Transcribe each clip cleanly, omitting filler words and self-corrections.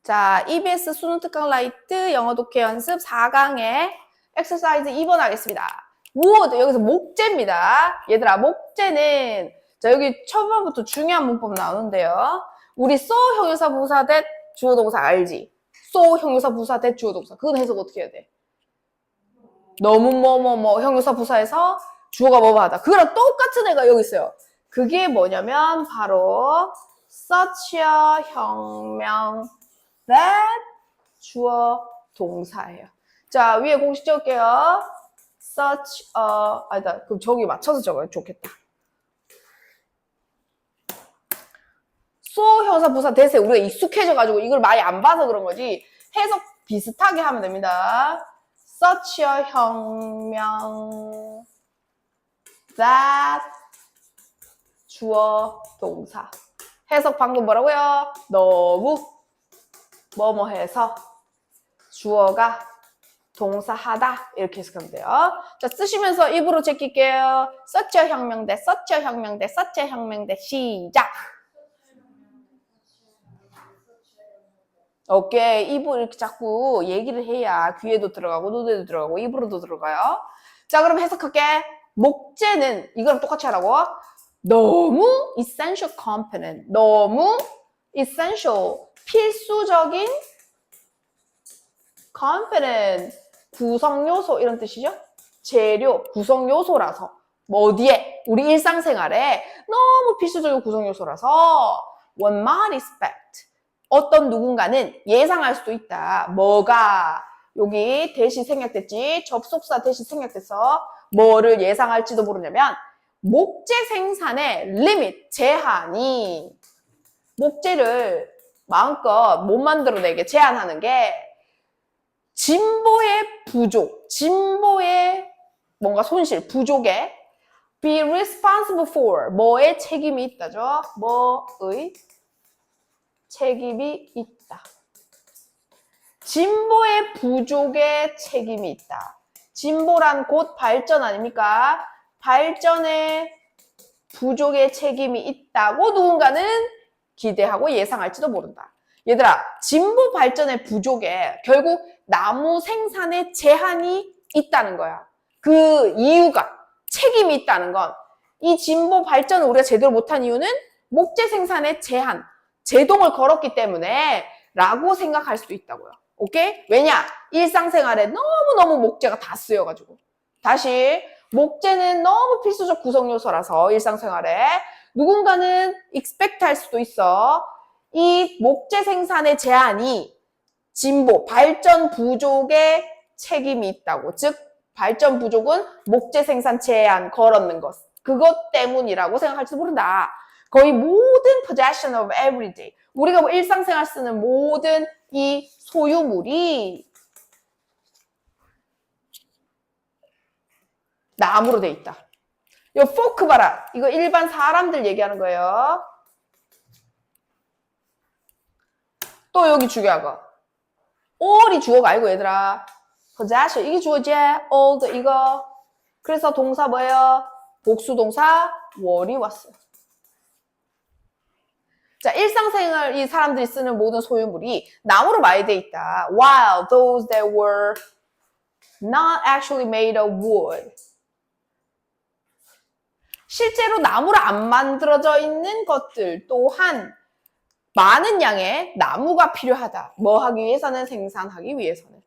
자, EBS 수능 특강 라이트 영어 독해 연습 4강의 엑서사이즈 2번 하겠습니다. would, 여기서 목재입니다. 얘들아, 목재는, 자, 여기 초반부터 중요한 문법 나오는데요. 우리 so 형용사 부사 대 주어 동사 알지? so 형용사 부사 대 주어 동사. 그건 해석 어떻게 해야 돼? 너무 뭐 형용사 부사에서 주어가 뭐뭐 하다. 그거랑 똑같은 애가 여기 있어요. 그게 뭐냐면 바로 such a 혁명 that 주어 동사예요. 자, 위에 공식 적을게요. such a, 아니다. 그럼 저기 맞춰서 적어요. 좋겠다. so 형사 부사 대세 우리가 익숙해져가지고 이걸 많이 안 봐서 그런 거지. 해석 비슷하게 하면 됩니다. such a 혁명 that 주어 동사. 해석 방금 뭐라고요? 너무 뭐뭐 해서 주어가 동사하다 이렇게 해석하면 돼요. 자, 쓰시면서 입으로 제낄게요. such a 혁명대, such a 혁명대, such a 혁명대. 시작. 오케이. 입으로 이렇게 자꾸 얘기를 해야 귀에도 들어가고 눈에도 들어가고 입으로도 들어가요. 자, 그럼 해석할게. 목재는 이거랑 똑같이 하라고. 너무 essential component. 너무 essential. 필수적인 component. 구성 요소 이런 뜻이죠. 재료, 구성 요소라서. 뭐 어디에? 우리 일상생활에 너무 필수적인 구성 요소라서 one might expect. 어떤 누군가는 예상할 수도 있다. 뭐가 여기 대신 생략됐지. 접속사 대신 생략돼서 뭐를 예상할지도 모르냐면 목재 생산의 리밋, 제한이 목재를 마음껏 못 만들어내게 제한하는 게 진보의 부족, 진보의 뭔가 손실, 부족에 be responsible for, 뭐의 책임이 있다죠. 뭐의 책임이 있다. 진보의 부족에 책임이 있다. 진보란 곧 발전 아닙니까? 발전의 부족의 책임이 있다고 누군가는 기대하고 예상할지도 모른다. 얘들아, 진보 발전의 부족에 결국 나무 생산에 제한이 있다는 거야. 그 이유가 책임이 있다는 건 이 진보 발전을 우리가 제대로 못한 이유는 목재 생산에 제한, 제동을 걸었기 때문에 라고 생각할 수도 있다고요. 오케이? 왜냐? 일상생활에 너무너무 목재가 다 쓰여가지고. 다시, 목재는 너무 필수적 구성 요소라서 일상생활에 누군가는 expect 할 수도 있어. 이 목재 생산의 제한이 진보, 발전 부족에 책임이 있다고. 즉, 발전 부족은 목재 생산 제한 걸었는 것. 그것 때문이라고 생각할지도 모른다. 거의 모든 possession of everyday. 우리가 뭐 일상생활 쓰는 모든 이 소유물이 나무로 돼 있다. 이 포크 봐라. 이거 일반 사람들 얘기하는 거예요. 또 여기 중요한 거. all이 주어가 아니고 얘들아. possession. 이게 주어지. all 이거. 그래서 동사 뭐예요? 복수동사 were 왔어요. 자, 일상생활 이 사람들이 쓰는 모든 소유물이 나무로 많이 돼 있다. While those that were not actually made of wood. 실제로 나무로 안 만들어져 있는 것들 또한 많은 양의 나무가 필요하다. 뭐 하기 위해서는? 생산하기 위해서는.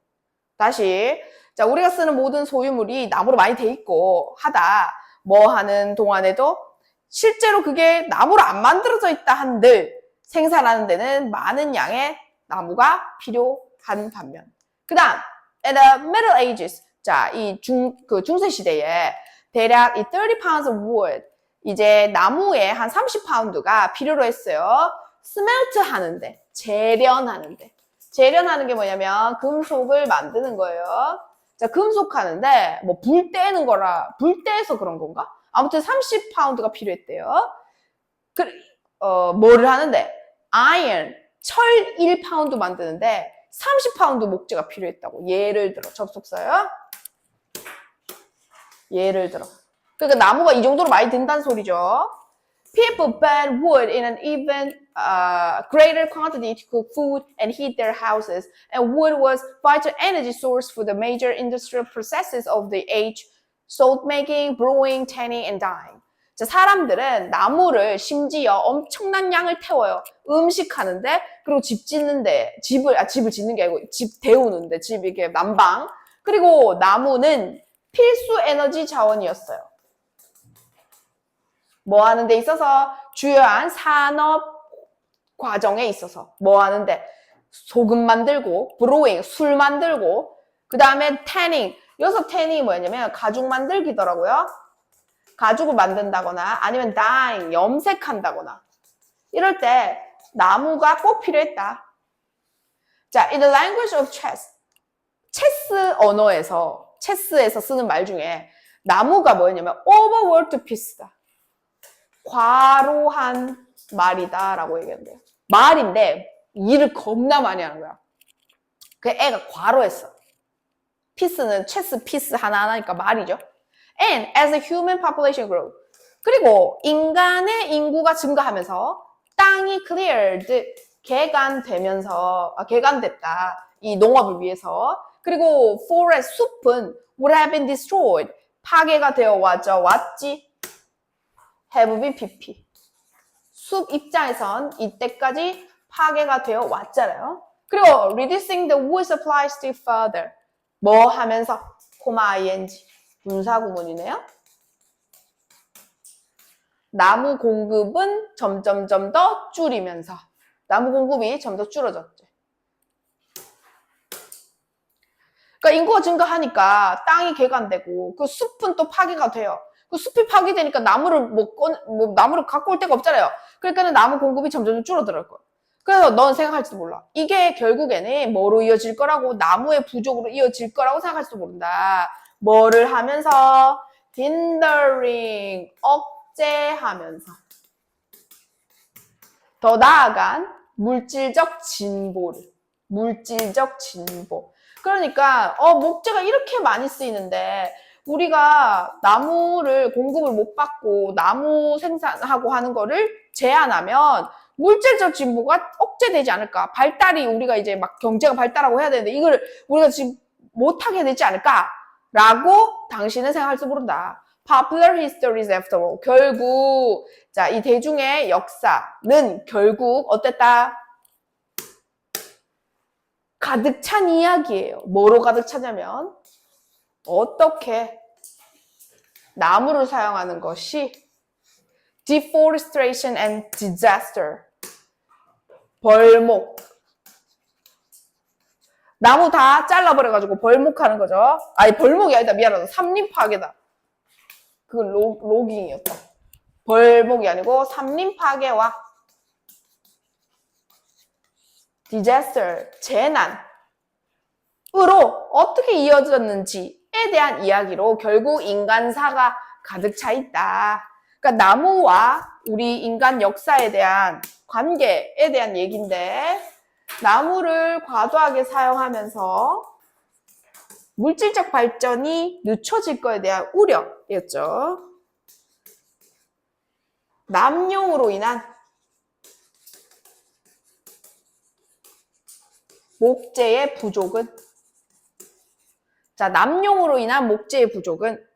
다시, 자, 우리가 쓰는 모든 소유물이 나무로 많이 돼 있고 하다. 뭐 하는 동안에도 실제로 그게 나무로 안 만들어져 있다 한들 생산하는 데는 많은 양의 나무가 필요한 반면. 그 다음, at the Middle Ages. 자, 이 중세 시대에 대략 이 30 pounds of wood, 이제 나무에 한 30파운드가 필요로 했어요. 스멜트 하는데, 재련하는데. 재련하는 게 뭐냐면 금속을 만드는 거예요. 자, 금속 하는데 뭐 불 떼는 거라, 불 떼서 그런 건가? 아무튼 30파운드가 필요했대요. 뭐를 하는데? iron, 철 1파운드 만드는데 30파운드 목재가 필요했다고. 예를 들어, 접속사요. 예를 들어. 그러니까 나무가 이 정도로 많이 든다는 소리죠. People burn wood in an even greater quantity to cook food and heat their houses, and wood was vital energy source for the major industrial processes of the age, salt making, brewing, tanning, and dyeing. 자, 사람들은 나무를 심지어 엄청난 양을 태워요. 음식하는데, 그리고 집 짓는데, 집을 짓는 게 아니고 집 데우는데, 집 이렇게 난방. 그리고 나무는 필수 에너지 자원이었어요. 뭐 하는 데 있어서 주요한 산업 과정에 있어서 뭐 하는데 소금 만들고 브로잉 술 만들고 그 다음에 태닝 여기서 태닝이 뭐였냐면 가죽 만들기더라고요. 가죽을 만든다거나 아니면 다잉 염색한다거나 이럴 때 나무가 꼭 필요했다. 자, in the language of chess 체스 언어에서 체스에서 쓰는 말 중에 나무가 뭐였냐면 overworked piece다. 과로한 말이다 라고 얘기했는데요. 말인데 일을 겁나 많이 하는 거야. 그 애가 과로했어. 피스는 체스 피스 하나하나니까 말이죠. And as the human population grew. 그리고 인간의 인구가 증가하면서 땅이 cleared, 개간됐다. 이 농업을 위해서. 그리고 forest, 숲은 would have been destroyed. 파괴가 되어 왔지. have been pp. 숲 입장에선 이때까지 파괴가 되어 왔잖아요. 그리고 reducing the wood supply still further. 뭐 하면서? 코마 ing. 분사구문이네요. 나무 공급은 점점점 더 줄이면서 나무 공급이 점점 더 줄어졌죠. 그러니까 인구가 증가하니까 땅이 개간되고 그 숲은 또 파괴가 돼요. 그 숲이 파괴되니까 나무를 나무를 갖고 올 데가 없잖아요. 그러니까는 나무 공급이 점점 줄어들 거예요. 그래서 넌 생각할지도 몰라. 이게 결국에는 뭐로 이어질 거라고 나무의 부족으로 이어질 거라고 생각할지도 모른다. 뭐를 하면서? hindering, 억제하면서. 더 나아간 물질적 진보. 그러니까 목재가 이렇게 많이 쓰이는데 우리가 나무를 공급을 못 받고 나무 생산하고 하는 거를 제한하면 물질적 진보가 억제되지 않을까? 발달이 우리가 이제 막 경제가 발달하고 해야 되는데 이걸 우리가 지금 못하게 되지 않을까? 라고 당신은 생각할지 모른다. Popular histories after all. 결국 자, 이 대중의 역사는 결국 어땠다? 가득 찬 이야기예요. 뭐로 가득 차냐면 어떻게 나무를 사용하는 것이 deforestation and disaster. 벌목. 나무 다 잘라버려가지고 벌목하는 거죠. 아니, 벌목이 아니다. 미안하다. 삼림 파괴다. 그건 로깅이었다. 벌목이 아니고 삼림 파괴와 disaster, 재난으로 어떻게 이어졌는지에 대한 이야기로 결국 인간사가 가득 차 있다. 그러니까 나무와 우리 인간 역사에 대한 관계에 대한 얘기인데 나무를 과도하게 사용하면서 물질적 발전이 늦춰질 거에 대한 우려였죠. 남용으로 인한 목재의 부족은 남용으로 인한 목재의 부족은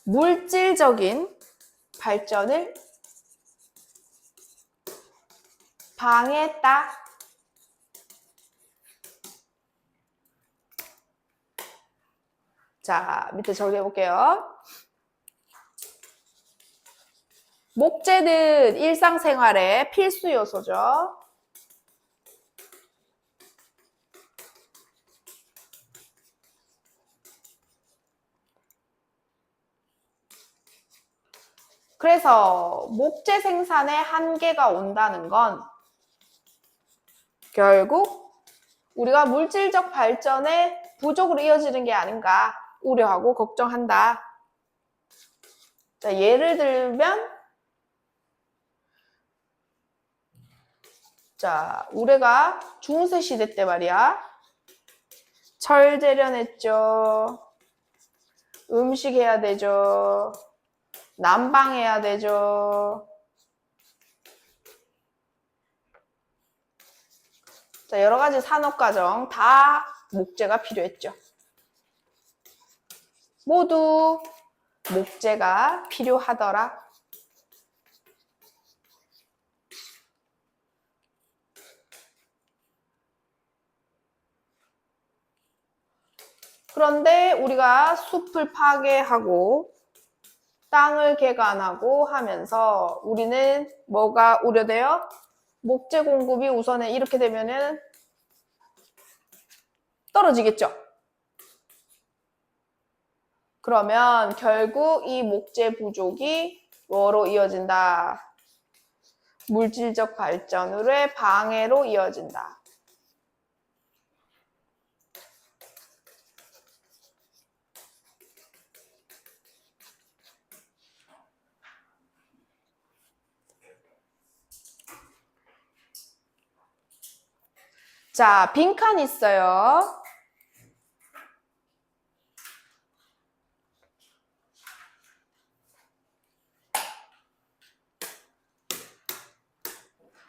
물질적인 발전을 방해했다. 자, 밑에 정리해 볼게요. 목재는 일상생활의 필수 요소죠. 그래서 목재 생산에 한계가 온다는 건 결국 우리가 물질적 발전의 부족으로 이어지는 게 아닌가 우려하고 걱정한다. 자, 예를 들면 자, 우리가 중세 시대 때 말이야. 철 재련했죠. 음식 해야 되죠. 난방해야 되죠. 자, 여러 가지 산업과정 다 목재가 필요했죠. 모두 목재가 필요하더라. 그런데 우리가 숲을 파괴하고 땅을 개간하고 하면서 우리는 뭐가 우려돼요? 목재 공급이 우선에 이렇게 되면은 떨어지겠죠. 그러면 결국 이 목재 부족이 뭐로 이어진다? 물질적 발전으로의 방해로 이어진다. 자, 빈칸 있어요.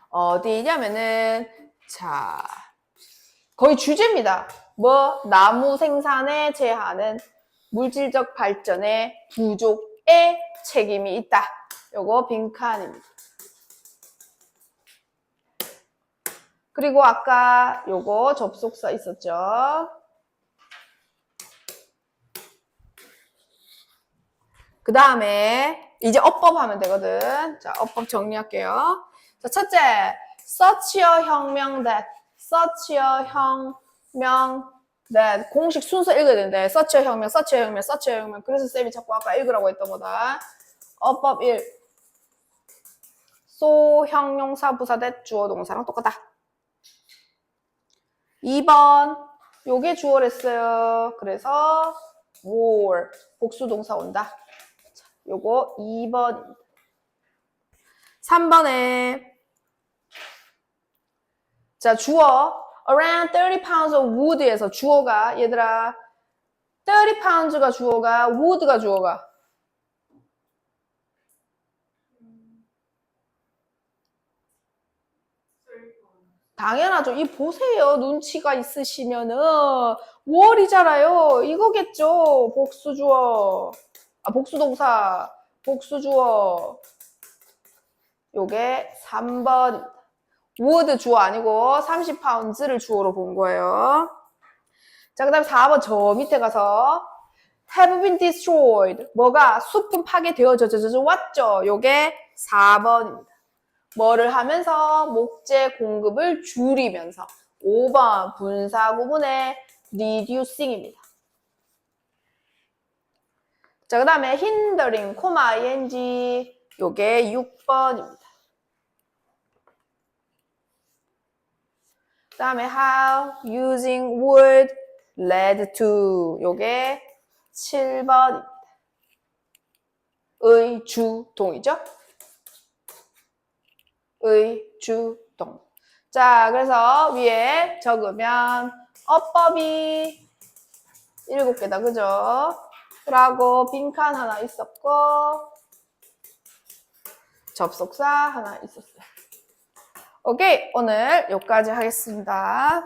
어디냐면은, 자, 거의 주제입니다. 뭐, 나무 생산에 제한은 물질적 발전의 부족에 책임이 있다. 요거 빈칸입니다. 그리고 아까 요거 접속사 있었죠. 그 다음에 이제 어법 하면 되거든. 자, 어법 정리할게요. 자, 첫째, such a 혁명 that, such a 혁명 that 공식 순서 읽어야 되는데 such a 혁명, such a 혁명, such a 혁명. 그래서 쌤이 자꾸 아까 읽으라고 했던 거다. 어법 1, so 형용사 부사 that 주어 동사랑 똑같다. 2번, 요게 주어랬어요. 그래서 were, 복수 동사 온다. 자, 요거 2번. 3번에 자, 주어 around 30 pounds of wood에서 주어가 얘들아 30 pounds가 주어가 wood가 주어가 당연하죠. 이 보세요. 눈치가 있으시면은 월이잖아요. 이거겠죠. 복수주어. 아, 복수동사. 복수주어. 요게 3번. would 주어 아니고 30pounds를 주어로 본 거예요. 자, 그 다음에 4번 저 밑에 가서 have been destroyed. 뭐가? 숲은 파괴되어져 왔죠. 요게 4번입니다. 뭐를 하면서? 목재 공급을 줄이면서. 5번 분사 구문의 reducing입니다. 자, 그 다음에 hindering, ing, 요게 6번입니다. 그 다음에 how using would led to, 요게 7번입니다. 의, 주, 동이죠? 의, 주, 동. 자, 그래서 위에 적으면 어법이 7개다, 그죠? 그러고 빈칸 하나 있었고 접속사 하나 있었어요. 오케이, 오늘 여기까지 하겠습니다.